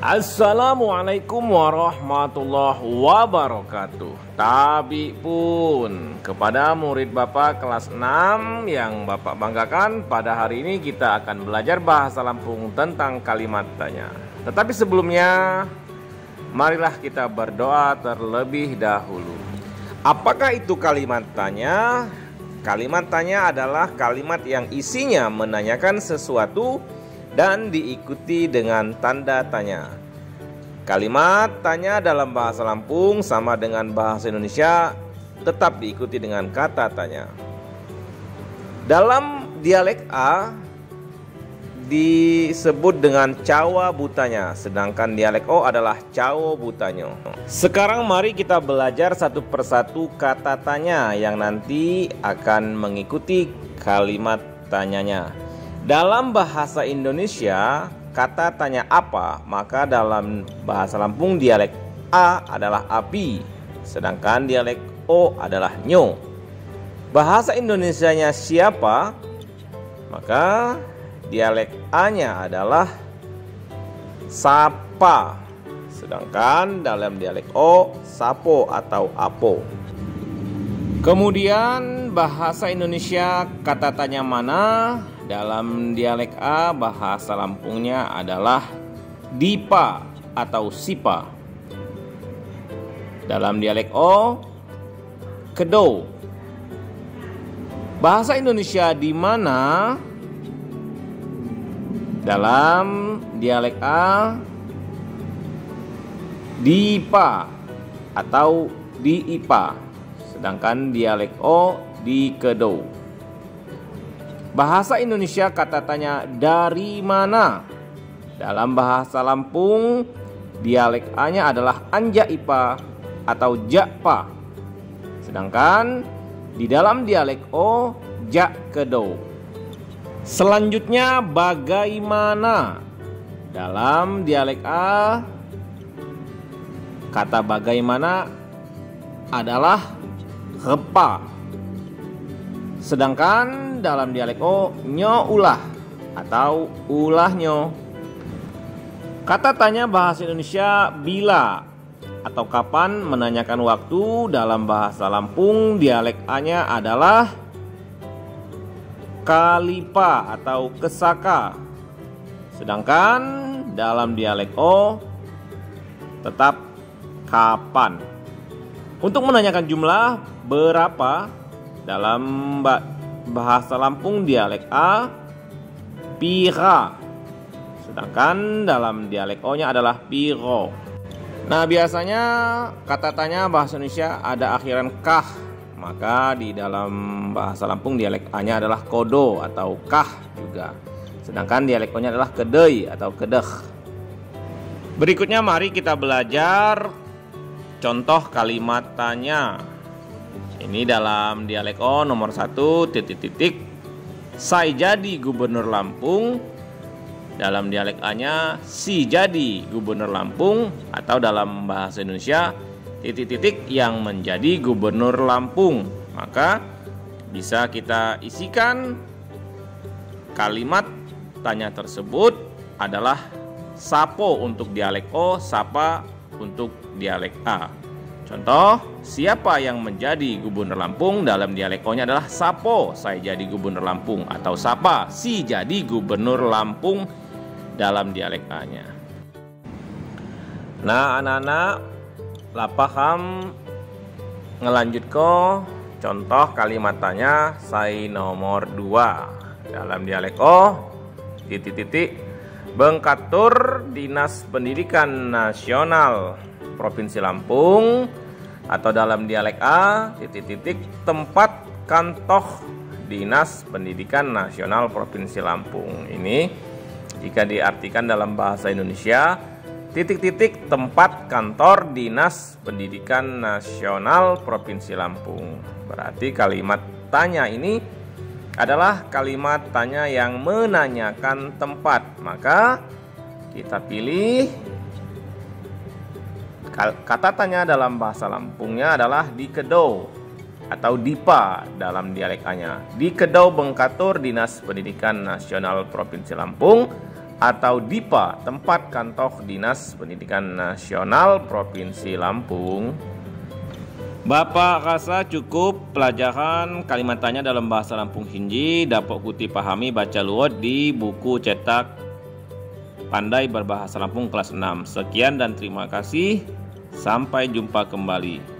Assalamualaikum warahmatullahi wabarakatuh. Tabi pun kepada murid Bapak kelas 6 yang Bapak banggakan, pada hari ini kita akan belajar bahasa Lampung tentang kalimat tanya. Tetapi sebelumnya, marilah kita berdoa terlebih dahulu. Apakah itu kalimat tanya? Kalimat tanya adalah kalimat yang isinya menanyakan sesuatu dan diikuti dengan tanda tanya. Kalimat tanya dalam bahasa Lampung sama dengan bahasa Indonesia, tetap diikuti dengan kata tanya. Dalam dialek A disebut dengan cawa butanya, sedangkan dialek O adalah cawo butanyo. Sekarang mari kita belajar satu persatu kata tanya yang nanti akan mengikuti kalimat tanyanya. Dalam bahasa Indonesia, kata tanya apa, maka dalam bahasa Lampung dialek A adalah api, sedangkan dialek O adalah nyo. Bahasa Indonesianya siapa, maka dialek A-nya adalah sapa, sedangkan dalam dialek O sapo atau apo. Kemudian bahasa Indonesia kata tanya mana? Dalam dialek A bahasa Lampungnya adalah dipa atau sipa. Dalam dialek O kedo. Bahasa Indonesia di mana? Dalam dialek A dipa atau diipa, sedangkan dialek O dikedo. Bahasa Indonesia kata tanya dari mana? Dalam bahasa Lampung dialek A-nya adalah anjaipa atau jakpa, sedangkan di dalam dialek O jakkedo. Selanjutnya bagaimana? Dalam dialek A kata bagaimana adalah repa, sedangkan dalam dialek O nyo ulah atau ulah nyo. Kata tanya bahasa Indonesia bila atau kapan menanyakan waktu. Dalam bahasa Lampung dialek A-nya adalah kalipa atau kesaka, sedangkan dalam dialek O tetap kapan. Untuk menanyakan jumlah berapa, dalam bahasa Lampung dialek A pira, sedangkan dalam dialek O-nya adalah piro. Nah, biasanya kata tanya bahasa Indonesia ada akhiran kah, maka di dalam bahasa Lampung dialek A-nya adalah kodo atau kah juga, sedangkan dialek O-nya adalah kedei atau kedeh. Berikutnya mari kita belajar contoh kalimat tanya. Ini dalam dialek O nomor 1 titik-titik. Saya jadi gubernur Lampung. Dalam dialek A-nya si jadi gubernur Lampung, atau dalam bahasa Indonesia titik-titik yang menjadi gubernur Lampung. Maka bisa kita isikan kalimat tanya tersebut adalah sapo untuk dialek O, sapa untuk dialek A. Contoh, siapa yang menjadi gubernur Lampung? Dalam dialek O-nya adalah sapo saya jadi gubernur Lampung, atau sapa si jadi gubernur Lampung dalam dialek A-nya. Nah, anak-anak lah paham ngelanjut ko contoh kalimat tanya saya nomor 2. Dalam dialek O titik-titik Bengkatur Dinas Pendidikan Nasional Provinsi Lampung, atau dalam dialek A titik-titik tempat kantor Dinas Pendidikan Nasional Provinsi Lampung. Ini jika diartikan dalam bahasa Indonesia titik-titik tempat kantor Dinas Pendidikan Nasional Provinsi Lampung. Berarti kalimat tanya ini adalah kalimat tanya yang menanyakan tempat. Maka kita pilih kata tanya dalam bahasa Lampungnya adalah dikedo atau dipa dalam dialek A-nya. Dikedo Bengkatur Dinas Pendidikan Nasional Provinsi Lampung, atau DIPA, tempat kantor Dinas Pendidikan Nasional Provinsi Lampung. Bapak rasa cukup pelajaran Kalimantannya dalam bahasa Lampung Hinji dapat kuti pahami baca luot di buku cetak Pandai Berbahasa Lampung kelas 6. Sekian dan terima kasih. Sampai jumpa kembali.